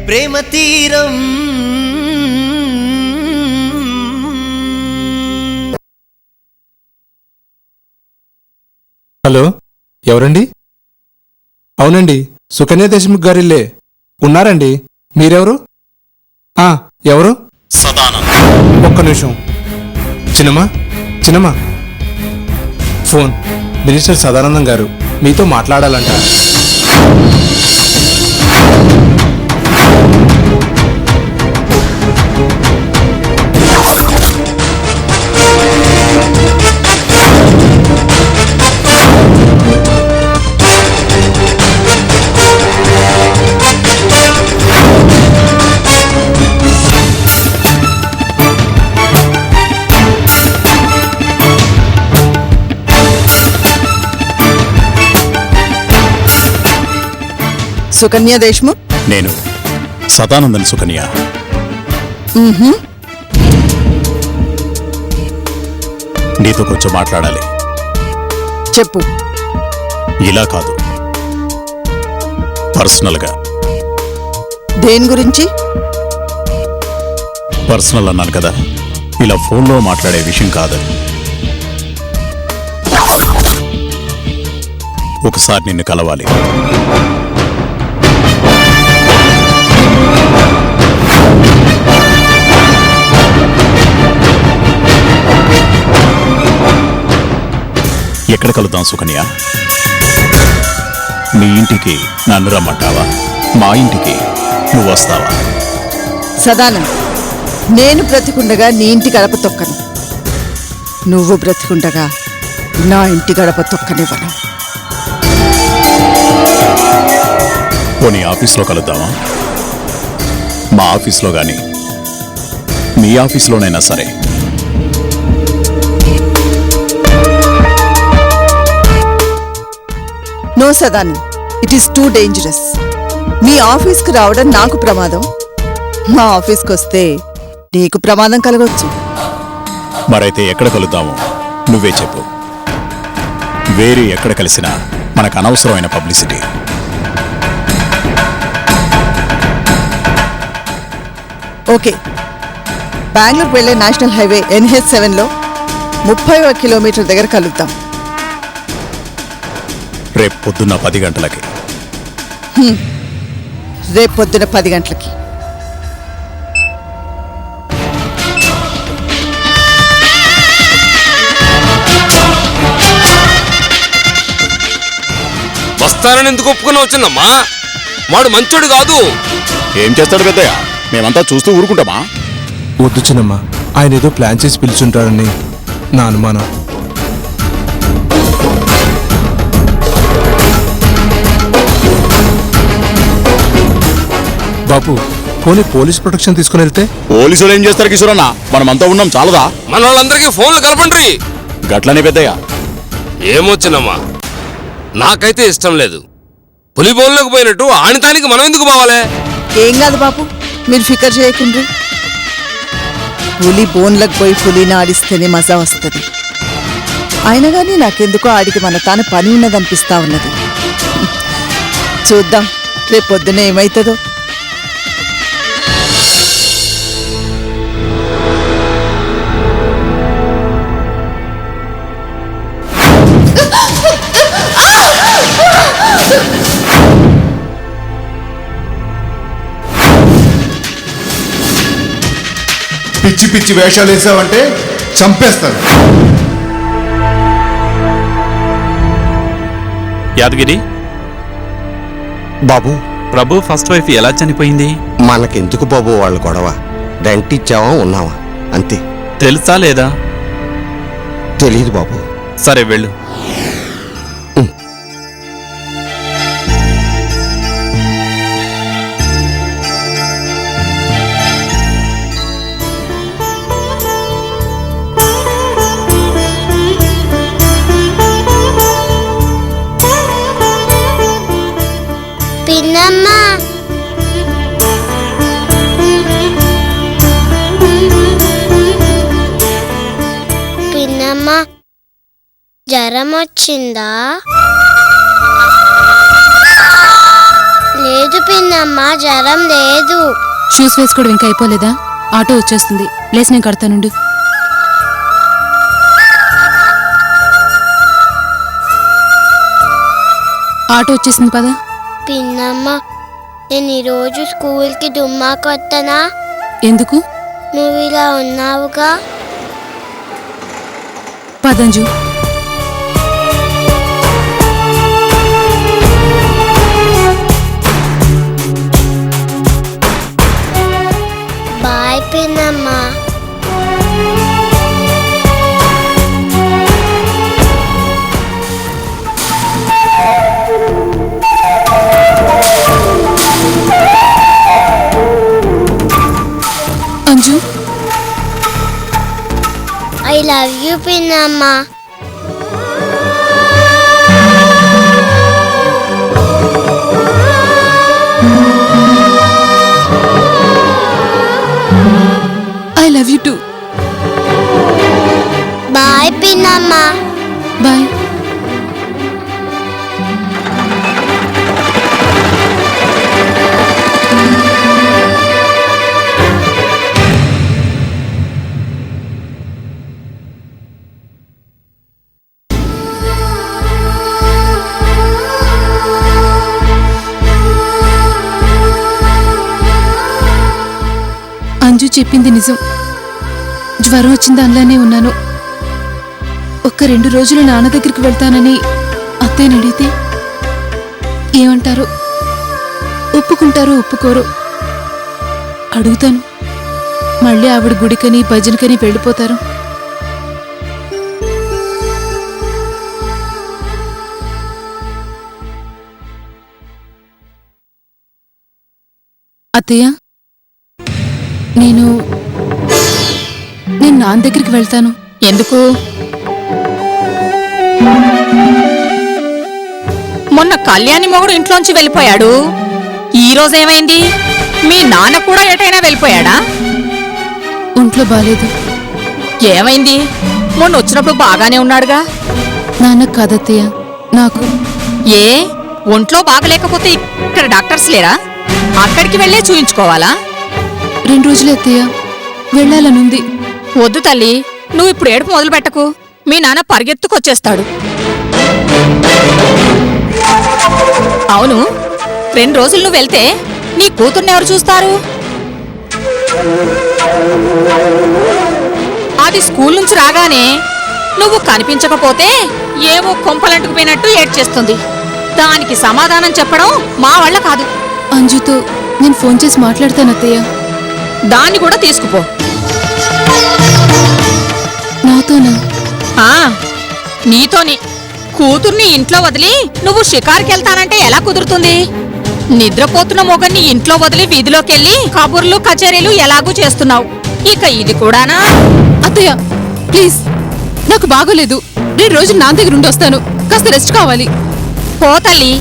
ప్రేమ తీరం. హలో, ఎవరండి? అవునండి, సుకన్య దేశముఖ్ గారిల్లే. ఉన్నారండి. మీరెవరు? ఎవరు? సదానంద్. ఒక్క నిమిషం. చిన్నమ్మా ఫోన్. మినిస్టర్ సదానందం గారు మీతో మాట్లాడాలంట. సుకన్య దేశ్ముఖ్. నేను సదానందన్ సుకన్య. నీతో కొంచెం మాట్లాడాలి. చెప్పు. ఇలా కాదు, పర్సనల్గా. దేని గురించి? పర్సనల్ అన్నాను కదా, ఇలా ఫోన్లో మాట్లాడే విషయం కాదని. ఒకసారి నిన్ను కలవాలి. ఎక్కడ కలుద్దాం సుకన్య? మీ ఇంటికి నన్ను రమ్మంటావా? మా ఇంటికి నువ్వు వస్తావా? సదానంద్, నేను బ్రతికుండగా నీ ఇంటి గడప తొక్కను. నువ్వు బ్రతికుండగా నా ఇంటి గడప తొక్కనివ్వను. పోనీ ఆఫీస్లో కలుద్దామా? మా ఆఫీస్లో గాని మీ ఆఫీస్లోనైనా సరే. No Sadanand, it is too dangerous. మీ ఆఫీస్కి రావడం నాకు ప్రమాదం, మా ఆఫీస్కి వస్తే నీకు ప్రమాదం కలగొచ్చు. మరైతే ఎక్కడ కలుద్దామో నువ్వే చెప్పు. వేరే ఎక్కడ కలిసినా మనకు అనవసరమైన పబ్లిసిటీ. ఓకే, బెంగళూరుకు వెళ్లే నేషనల్ హైవే NH7లో 30వ కిలోమీటర్ దగ్గర కలుద్దాం. రేపు పొద్దున్న 10 గంటలకి. రేపు పొద్దున 10 గంటలకి. వస్తానని ఎందుకు ఒప్పుకుని వచ్చిందమ్మా? వాడు మంచోడు కాదు. ఏం చేస్తాడు పెద్దయ్య? మేమంతా చూస్తూ ఊరుకుంటామా? వద్దు చిన్నమ్మా, ఆయన ఏదో ప్లాన్ చేసి పిలుచుంటారని నా అనుమానం. బాపు, పోనీ పోలీస్ ప్రొటెక్షన్ తీసుకుని వెళ్తే? పోలీసులు ఏం చేస్తారు కిషోరన్న? మనమంతా ఉన్నాం, చాలదా? మన వాళ్ళందరికీ ఫోన్లు కలపండి. గట్లనే పెద్దయ్య. ఏమొచ్చినమ్మా, నాకైతే ఇష్టం లేదు. పులి బోన్లోకి పోయినట్టు ఆనితానికి మనం ఎందుకు పోవాలే? ఏం కాదు బాపు, మీరు ఫికర్ చేయకుండ్రి. పులి బోన్లకు పోయి పులిని ఆడిస్తేనే మజా వస్తుంది. అయినా కానీ నాకెందుకో ఆడికి మన తాను పని ఉన్నదనిపిస్తా ఉన్నది. చూద్దాం రేపు పొద్దున్న ఏమవుతుందో. పిచ్చి పిచ్చి వేషాలు వేసావంటే చంపేస్తారు. యాదగిరి బాబు, ప్రభు ఫస్ట్ వైఫ్ ఎలా చనిపోయింది? మనకెందుకు బాబు వాళ్ళ గొడవ? రెంట్ ఇచ్చావా, ఉన్నావా, అంతే. తెలుసా లేదా? తెలియదు బాబు. సరే వెళ్ళు. పిన్నమ్మా, పిన్నమ్మా, జ్వరం వచ్చిందా? లేదు పిన్నమ్మా. పిన్నమ్మా జ్వరం లేదు. షూస్ వేసుకోవడం ఇంకా అయిపోలేదా? ఆటో వచ్చేస్తుంది, లేసి నేను కడతానుండు. ఆటో వచ్చేసింది పదా. పిన్నమ్మ నేను ఈరోజు స్కూల్కి డుమ్మా కొత్తనా? ఎందుకు? నువ్వు ఇలా ఉన్నావుగా. పదంజు. బాయ్ పిన్నమ్మా. అంజు, ఐ లవ్ యూ పిన్నమ్మా. I love you too. Bye పిన్నమ్మా. బాయ్. అంజు చెప్పింది నిజం. జ్వరం వచ్చింది, అందులోనే ఉన్నాను. ఒక్క 2 రోజులు నాన్న దగ్గరికి వెళ్తానని అత్తయ్యని అడిగితే ఏమంటారు? ఒప్పుకుంటారో ఒప్పుకోరో అడుగుతాను. మళ్ళీ ఆవిడ గుడికని భజనకని వెళ్ళిపోతారు. అత్తయ్య, నేను నాన్న దగ్గరికి వెళ్తాను. ఎందుకు? మొన్న కళ్యాణి మొగుడు ఇంట్లోంచి వెళ్ళిపోయాడు. ఈ రోజేమైంది? మీ నాన్న కూడా ఎటైనా వెళ్ళిపోయాడా? ఒంట్లో బాలేదు. ఏమైంది? మొన్న వచ్చినప్పుడు బాగానే ఉన్నాడుగా. నాన్న కాదత్తయ్య, నాకు. ఏ ఒంట్లో బాగలేకపోతే ఇక్కడ డాక్టర్స్ లేరా? అక్కడికి వెళ్ళే చూయించుకోవాలా? 2 రోజులే అత్తయ్య, వెళ్ళాలనుంది. వద్దు తల్లి, నువ్వు ఇప్పుడు ఏడుపు మొదలు పెట్టకు. మీ నాన్న పరిగెత్తుకొచ్చేస్తాడు. అవును, 2 రోజులు నువ్వు వెళ్తే నీ కూతుర్ని ఎవరు చూస్తారు? అది స్కూల్ నుంచి రాగానే నువ్వు కనిపించకపోతే ఏవో కొంపలంటుకుపోయినట్టు ఏడ్చేస్తుంది. దానికి సమాధానం చెప్పడం మా వల్ల కాదు. అంజుతో నేను ఫోన్ చేసి మాట్లాడతాను అత్తయ్య. దాన్ని కూడా తీసుకుపో. నాతోనా? నీతోని. కూతుర్ని ఇంట్లో వదిలి నువ్వు షికారుకెళ్తానంటే ఎలా కుదురుతుంది? నిద్రపోతున్న మొగన్ని ఇంట్లో వదిలి వీధిలోకెళ్ళి కబుర్లు కచేరీలు ఎలాగూ చేస్తున్నావు. ఇక ఇది కూడానా? అత్తయ్య ప్లీజ్, నాకు బాగోలేదు. 2 రోజులు నా దగ్గర ఉండి వస్తాను. కాస్త రెస్ట్ కావాలి. పో తల్లి,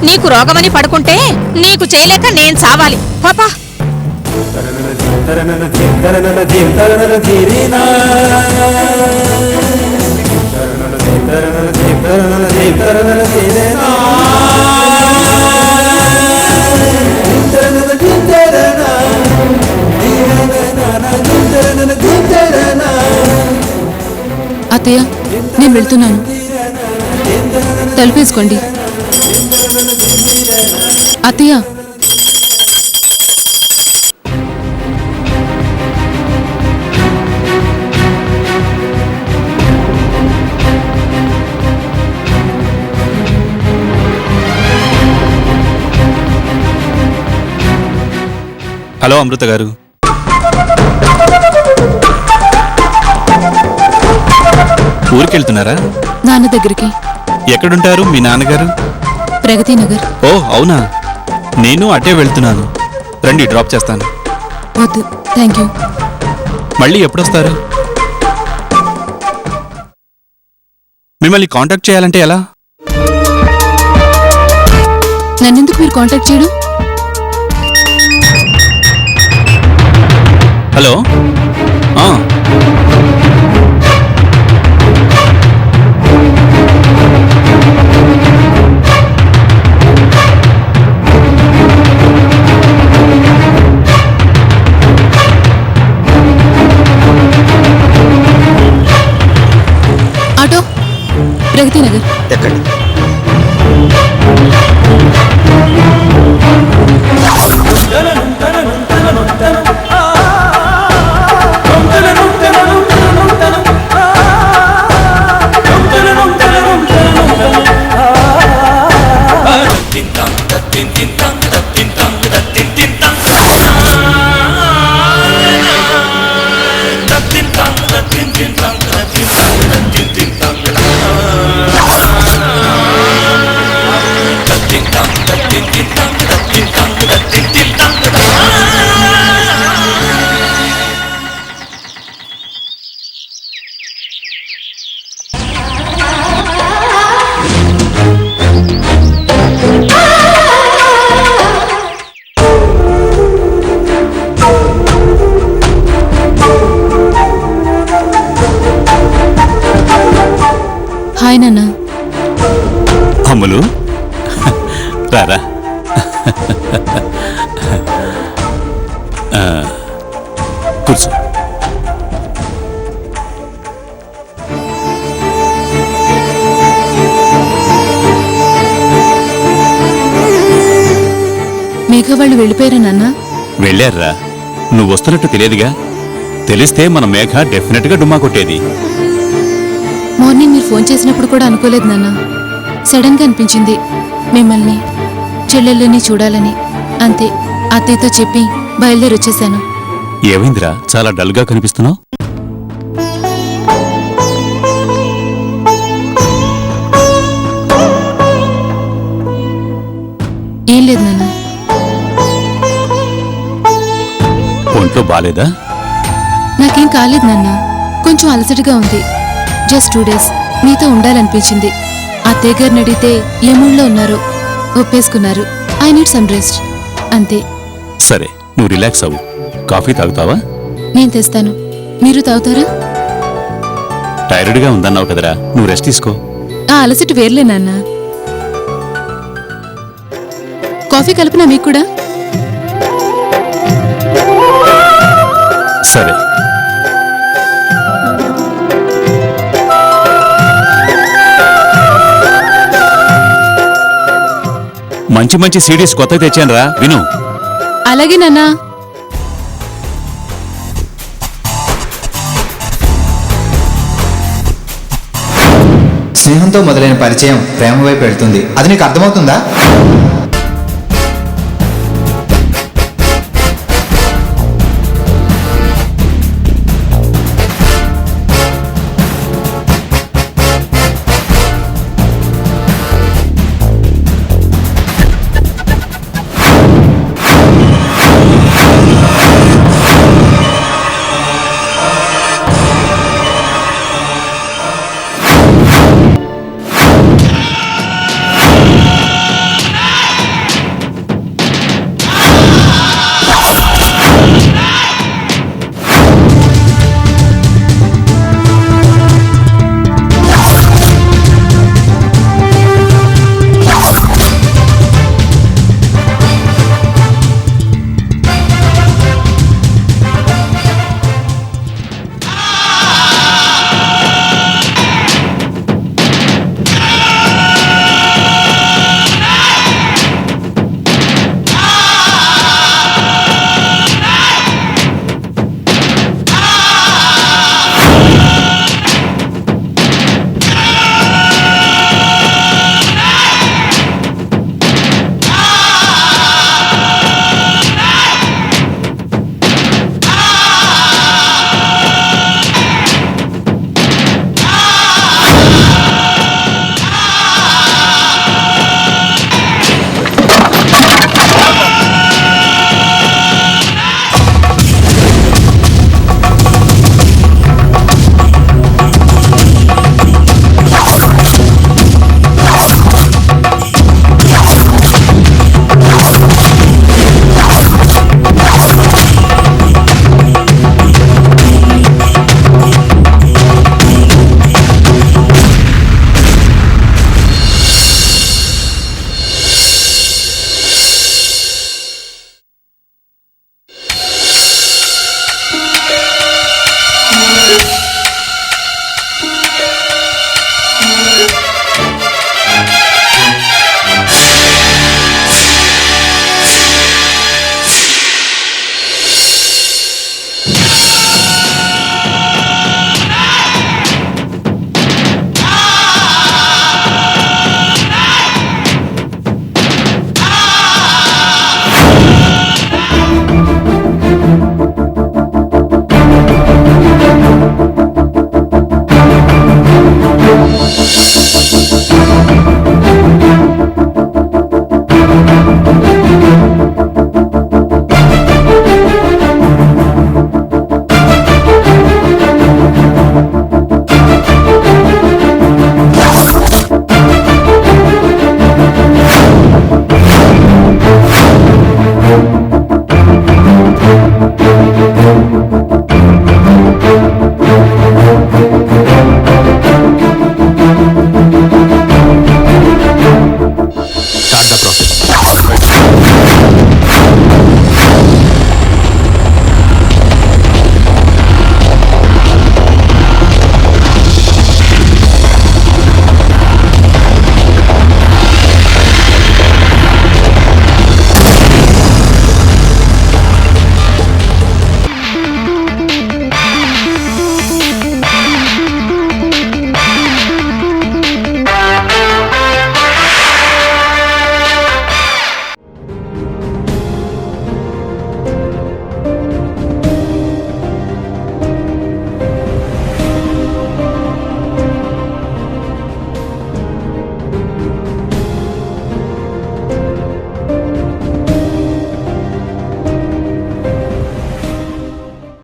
నీకు రోగమని పడుకుంటే నీకు చేయలేక నేను చావాలి. పాపా. అత్తయ్య, నేను వెళ్తున్నాను. తలుపేసుకోండి. అత్తయ్య, హలో అమృత గారు. ఊరికెళ్తున్నారా? నాన్న దగ్గరికి. ఎక్కడుంటారు మీ నాన్నగారు? ప్రగతి నగర్. ఓ అవునా, నేను అటే వెళ్తున్నాను. రండి, డ్రాప్ చేస్తాను. వద్దు, థ్యాంక్ యూ. మళ్ళీ ఎప్పుడొస్తారు? మిమ్మల్ని కాంటాక్ట్ చేయాలంటే ఎలా? నన్నెందుకు మీరు కాంటాక్ట్ చేయడం? హలో. శాంతినగర్. ఎక్కండి. హాయ్ నాన్న. అమ్ములు రారా. కూర్చో. మేఘ వాళ్ళు వెళ్ళిపోయారా నాన్న? వెళ్ళారా? నువ్వు వస్తున్నట్టు తెలియదుగా. తెలిస్తే మన మేఘ డెఫినెట్గా డుమ్మా కొట్టేది. మార్నింగ్ మీరు ఫోన్ చేసినప్పుడు కూడా అనుకోలేదు నాన్న. సడన్ గా అనిపించింది మిమ్మల్ని చెల్లెళ్ళని చూడాలని. అంతే, అత్తయ్యతో చెప్పి బయలుదేరి వచ్చేసాను. ఏమైందిరా, చాలా డల్గా కనిపిస్తున్నావు? ఏం లేదు నాన్న. ఒంట్లో బాలేదా? నాకేం కాలేదు నాన్న. కొంచెం అలసటగా ఉంది. జస్ట్ 2 days మీతో ఉండాలనిపించింది. అత్తయ్య గారిని అడిగితే ఏ మూడ్లో ఉన్నారు, ఒప్పేసుకున్నారు. ఐ నీడ్ సమ్ రెస్ట్, అంతే. సరే, నువ్వు రిలాక్స్ అవ్వు. కాఫీ తాగుతావా? నేను తెస్తాను. మీరు తాగుతారా? టైర్డ్గా ఉందన్నావు కదరా, నువ్వు రెస్ట్ తీసుకో. ఆ అలసట వేర్లే నాన్న. కాఫీ కలిపినా మీకు కూడా? సరే. మంచి మంచి సీడీస్ కొత్తగా తెచ్చానురా, విను. అలాగే నాన్న. స్నేహంతో మొదలైన పరిచయం ప్రేమ వైపు వెళ్తుంది. అది నీకు అర్థమవుతుందా?